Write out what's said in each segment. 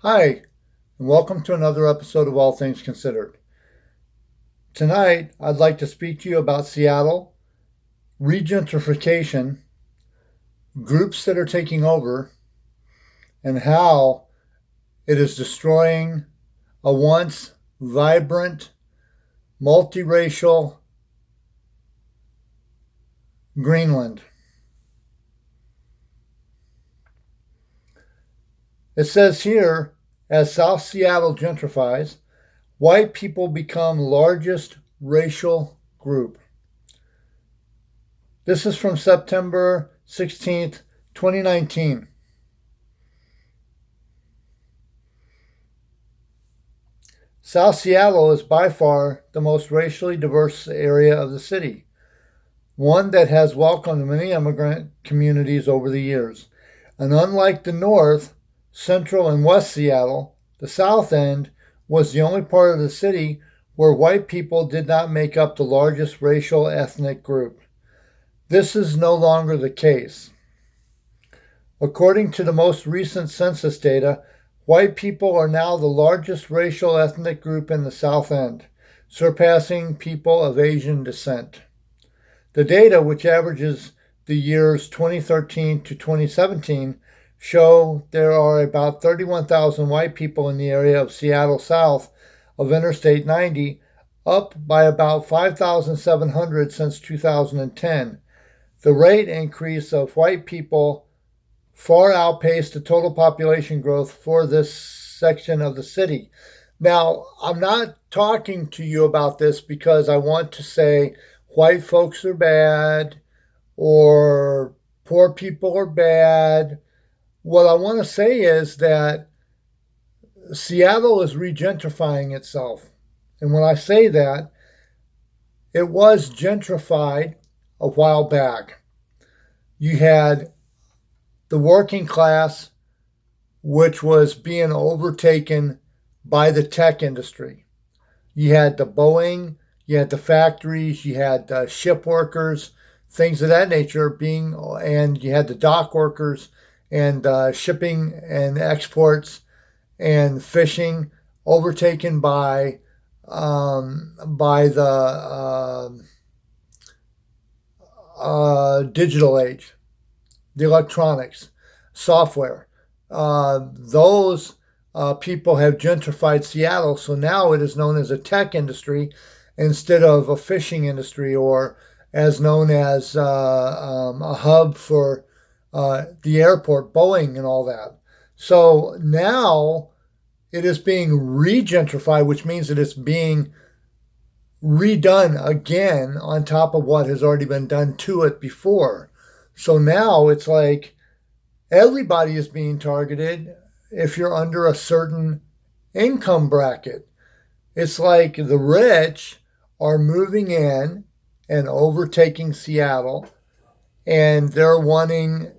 Hi, and welcome to another episode of All Things Considered. Tonight, I'd like to speak to you about Seattle, regentrification, groups that are taking over, and how it is destroying a once vibrant, multiracial Greenland. It says here, as South Seattle gentrifies, white people become largest racial group. This is from September 16th, 2019. South Seattle is by far the most racially diverse area of the city, one that has welcomed many immigrant communities over the years. And unlike the North, Central, and West Seattle, the South End was the only part of the city where white people did not make up the largest racial ethnic group. This is no longer the case. According to the most recent census data, white people are now the largest racial ethnic group in the South End, surpassing people of Asian descent. The data, which averages the years 2013 to 2017, show there are about 31,000 white people in the area of Seattle south of Interstate 90, up by about 5,700 since 2010. The rate increase of white people far outpaced the total population growth for this section of the city. Now, I'm not talking to you about this because I want to say white folks are bad or poor people are bad. What I want to say is that Seattle is regentrifying itself. And when I say that, it was gentrified a while back. You had the working class, which was being overtaken by the tech industry. You had the Boeing, you had the factories, you had ship workers, things of that nature and you had the dock workers and shipping and exports and fishing overtaken by the digital age, the electronics, software. Those people have gentrified Seattle, so now it is known as a tech industry instead of a fishing industry, or as known as a hub for the airport, Boeing, and all that. So now it is being regentrified, which means that it's being redone again on top of what has already been done to it before. So now it's like everybody is being targeted if you're under a certain income bracket. It's like the rich are moving in and overtaking Seattle, and they're wanting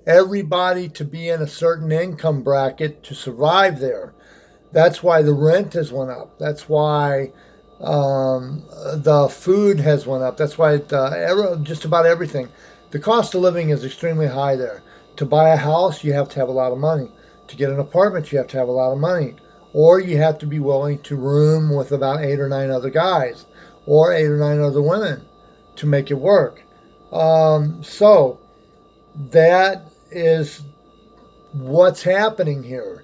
everybody to be in a certain income bracket to survive there. That's why the rent has went up. That's why the food has went up. That's why just about everything. The cost of living is extremely high there. To buy a house, you have to have a lot of money. To get an apartment, you have to have a lot of money. Or you have to be willing to room with about 8 or 9 other guys or 8 or 9 other women to make it work. So that is what's happening here.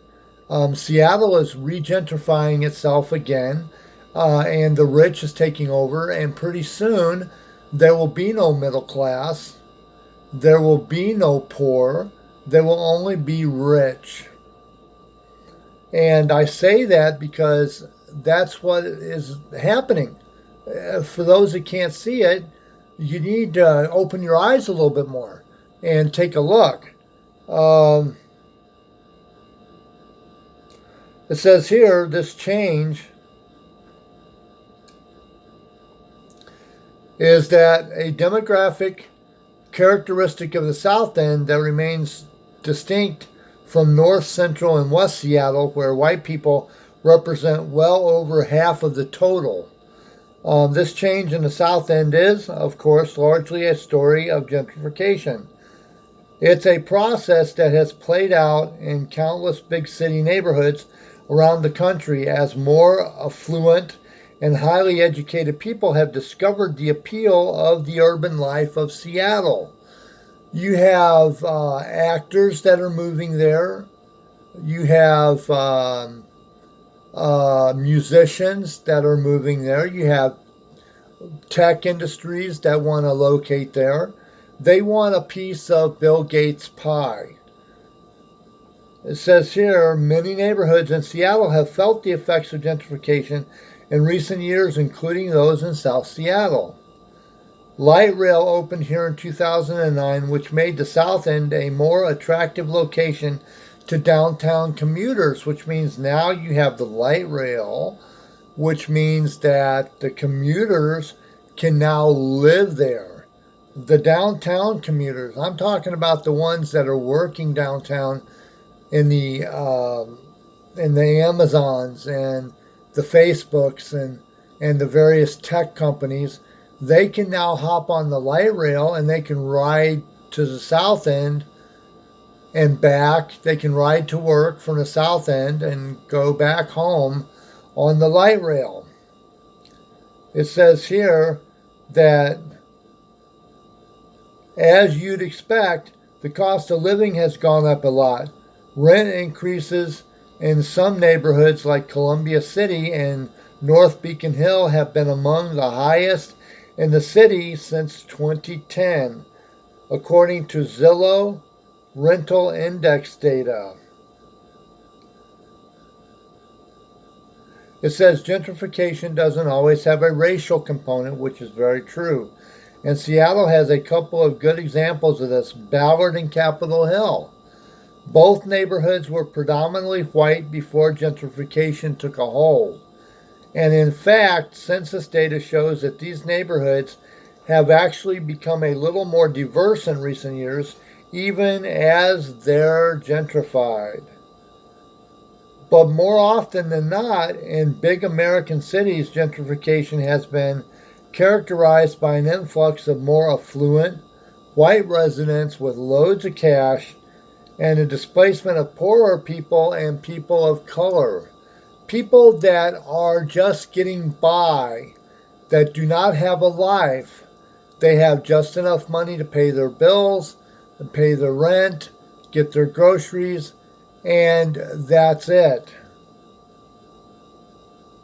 Seattle is regentrifying itself again, and the rich is taking over, and pretty soon there will be no middle class, there will be no poor, there will only be rich. And I say that because that's what is happening. For those that can't see it, you need to open your eyes a little bit more and take a look. It says here, this change is that a demographic characteristic of the South End that remains distinct from North, Central, and West Seattle, where white people represent well over half of the total. This change in the South End is, of course, largely a story of gentrification. It's a process that has played out in countless big city neighborhoods around the country as more affluent and highly educated people have discovered the appeal of the urban life of Seattle. You have actors that are moving there. You have musicians that are moving there. You have tech industries that want to locate there. They want a piece of Bill Gates' pie. It says here many neighborhoods in Seattle have felt the effects of gentrification in recent years, including those in South Seattle. Light rail opened here in 2009, which made the South End a more attractive location to downtown commuters, which means now you have the light rail, which means that the commuters can now live there. The downtown commuters, I'm talking about the ones that are working downtown in the Amazons and the Facebooks and the various tech companies. They can now hop on the light rail and they can ride to the South End and back. They can ride to work from the South End and go back home on the light rail. It says here that, as you'd expect, the cost of living has gone up a lot. Rent increases in some neighborhoods like Columbia City and North Beacon Hill have been among the highest in the city since 2010, according to Zillow rental index data. It says gentrification doesn't always have a racial component, which is very true. And Seattle has a couple of good examples of this, Ballard and Capitol Hill. Both neighborhoods were predominantly white before gentrification took a hold. And in fact, census data shows that these neighborhoods have actually become a little more diverse in recent years, even as they're gentrified. But more often than not, in big American cities, gentrification has been characterized by an influx of more affluent, white residents with loads of cash and a displacement of poorer people and people of color. People that are just getting by, that do not have a life. They have just enough money to pay their bills, and pay their rent, get their groceries, and that's it.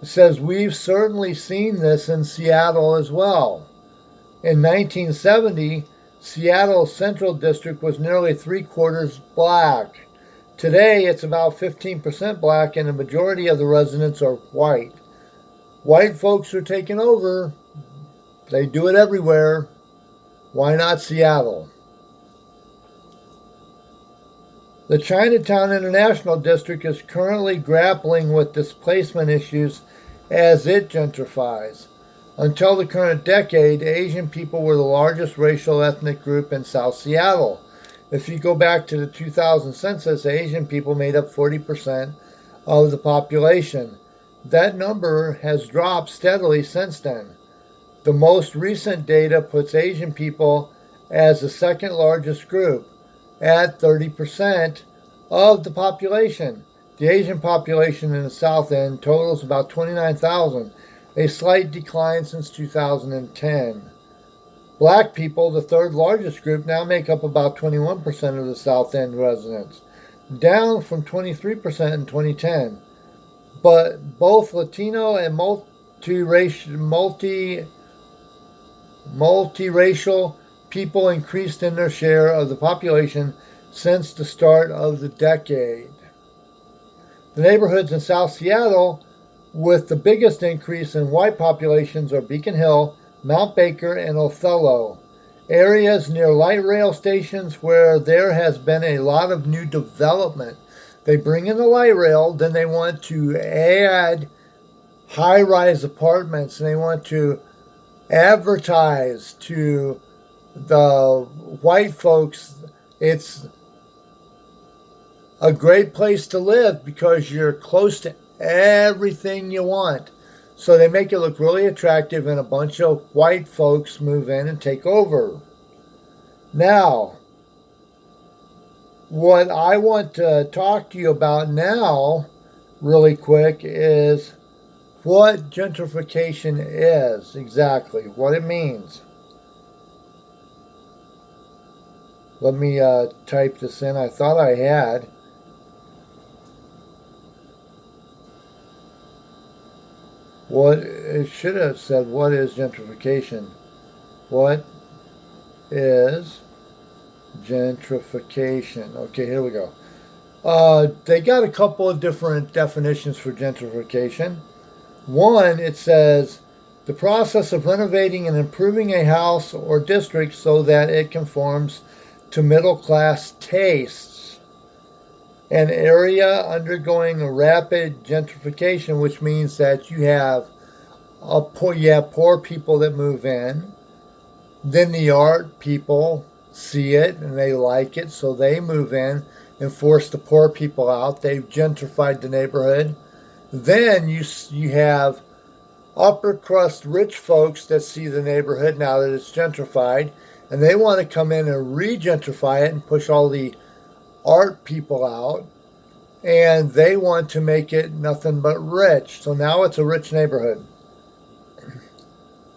It says we've certainly seen this in Seattle as well. In 1970, Seattle's Central District was nearly 3/4 black. Today, it's about 15% black, and the majority of the residents are white. White folks are taking over. They do it everywhere. Why not Seattle? The Chinatown International District is currently grappling with displacement issues as it gentrifies. Until the current decade, Asian people were the largest racial ethnic group in South Seattle. If you go back to the 2000 census, Asian people made up 40% of the population. That number has dropped steadily since then. The most recent data puts Asian people as the second largest group at 30% of the population. The Asian population in the South End totals about 29,000, a slight decline since 2010. Black people, the third largest group, now make up about 21% of the South End residents, down from 23% in 2010. But both Latino and multiracial people increased in their share of the population since the start of the decade. The neighborhoods in South Seattle with the biggest increase in white populations are Beacon Hill, Mount Baker, and Othello. Areas near light rail stations where there has been a lot of new development. They bring in the light rail, then they want to add high-rise apartments, and they want to advertise to the white folks it's a great place to live because you're close to everything you want. So they make it look really attractive, and a bunch of white folks move in and take over. Now, What I want to talk to you about now, really quick, is what gentrification is exactly, what it means. Let me type this in. I thought I had. What it should have said, what is gentrification? What is gentrification? Okay, here we go. They got a couple of different definitions for gentrification. One, it says the process of renovating and improving a house or district so that it conforms to middle class tastes. An area undergoing a rapid gentrification, which means that you have poor people that move in. Then the art people see it and they like it, so they move in and force the poor people out. They've gentrified the neighborhood. Then you have upper crust rich folks that see the neighborhood now that it's gentrified, and they want to come in and re-gentrify it and push all the art people out, and they want to make it nothing but rich. So now it's a rich neighborhood.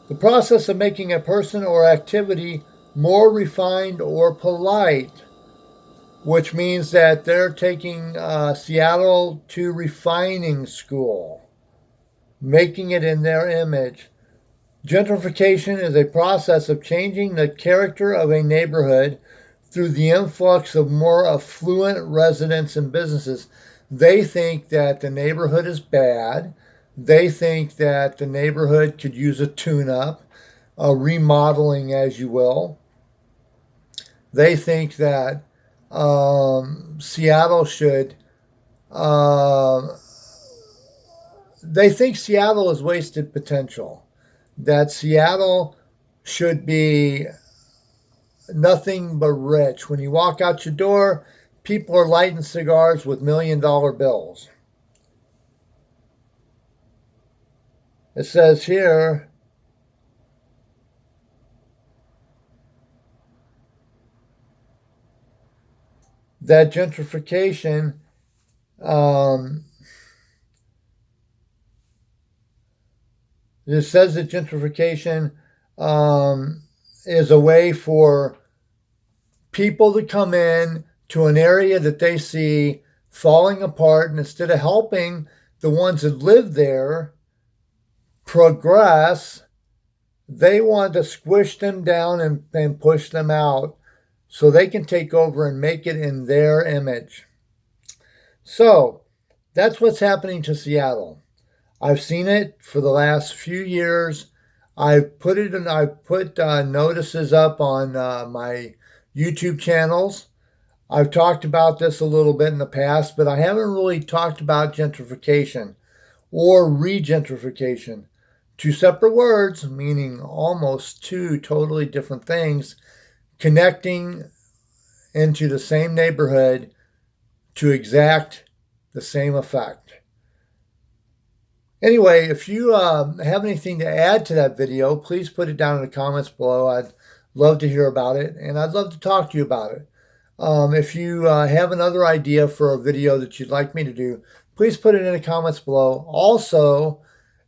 The process of making a person or activity more refined or polite, which means that they're taking Seattle to refining school, making it in their image. Gentrification is a process of changing the character of a neighborhood through the influx of more affluent residents and businesses. They think that the neighborhood is bad. They think that the neighborhood could use a tune-up, a remodeling, as you will. They think that Seattle should. They think Seattle is wasted potential. That Seattle should be nothing but rich. When you walk out your door, people are lighting cigars with $1,000,000 bills. It says here that gentrification it says that gentrification is a way for people to come in to an area that they see falling apart, and instead of helping the ones that live there progress, they want to squish them down and push them out so they can take over and make it in their image. So that's what's happening to Seattle. I've seen it for the last few years. I've put notices up on my YouTube channels. I've talked about this a little bit in the past, but I haven't really talked about gentrification or regentrification. Two separate words, meaning almost two totally different things, connecting into the same neighborhood to exact the same effect. Anyway, if you have anything to add to that video, please put it down in the comments below. I'd love to hear about it, and I'd love to talk to you about it. If you have another idea for a video that you'd like me to do, please put it in the comments below. Also,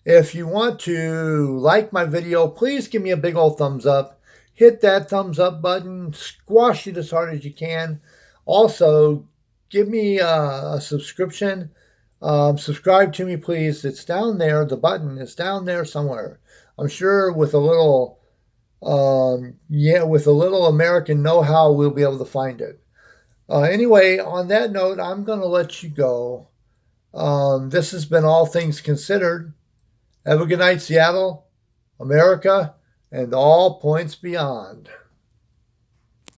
if you want to like my video, please give me a big old thumbs up. Hit that thumbs up button. Squash it as hard as you can. Also, give me a subscription. Subscribe to me, please. It's down there. The button is down there somewhere. I'm sure with a little, with a little American know-how, we'll be able to find it. Anyway, on that note, I'm going to let you go. This has been All Things Considered. Have a good night, Seattle, America, and all points beyond.